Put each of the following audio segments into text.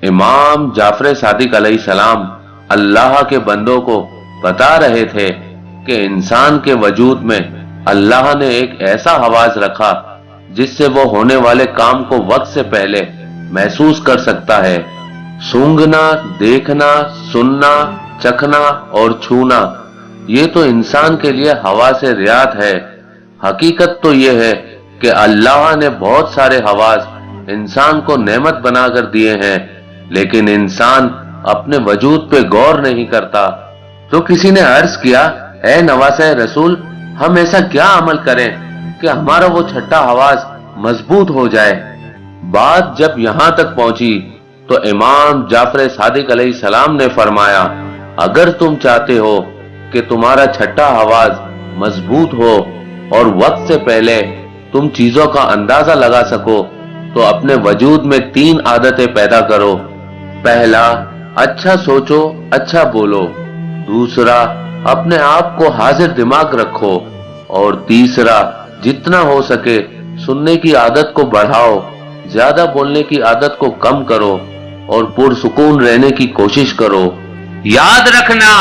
امام جعفر صادق علیہ السلام اللہ کے بندوں کو بتا رہے تھے کہ انسان کے وجود میں اللہ نے ایک ایسا حواس رکھا جس سے وہ ہونے والے کام کو وقت سے پہلے محسوس کر سکتا ہے۔ سونگھنا، دیکھنا، سننا، چکھنا اور چھونا، یہ تو انسان کے لیے حواس ریات ہے۔ حقیقت تو یہ ہے کہ اللہ نے بہت سارے حواس انسان کو نعمت بنا کر دیے ہیں، لیکن انسان اپنے وجود پہ غور نہیں کرتا۔ تو کسی نے عرض کیا، اے نواسہ رسول، ہم ایسا کیا عمل کریں کہ ہمارا وہ چھٹا حواس مضبوط ہو جائے؟ بات جب یہاں تک پہنچی تو امام جعفر صادق علیہ السلام نے فرمایا، اگر تم چاہتے ہو کہ تمہارا چھٹا حواس مضبوط ہو اور وقت سے پہلے تم چیزوں کا اندازہ لگا سکو تو اپنے وجود میں 3 عادتیں پیدا کرو۔ پہلا، اچھا سوچو، اچھا بولو۔ دوسرا، اپنے آپ کو حاضر دماغ رکھو۔ اور تیسرا، جتنا ہو سکے سننے کی عادت کو بڑھاؤ، زیادہ بولنے کی عادت کو کم کرو اور پرسکون رہنے کی کوشش کرو۔ یاد رکھنا،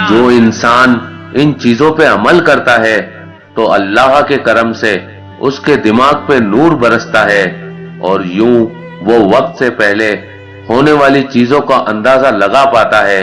جو انسان ان چیزوں پہ عمل کرتا ہے تو اللہ کے کرم سے اس کے دماغ پہ نور برستا ہے اور یوں وہ وقت سے پہلے ہونے والی چیزوں کا اندازہ لگا پاتا ہے۔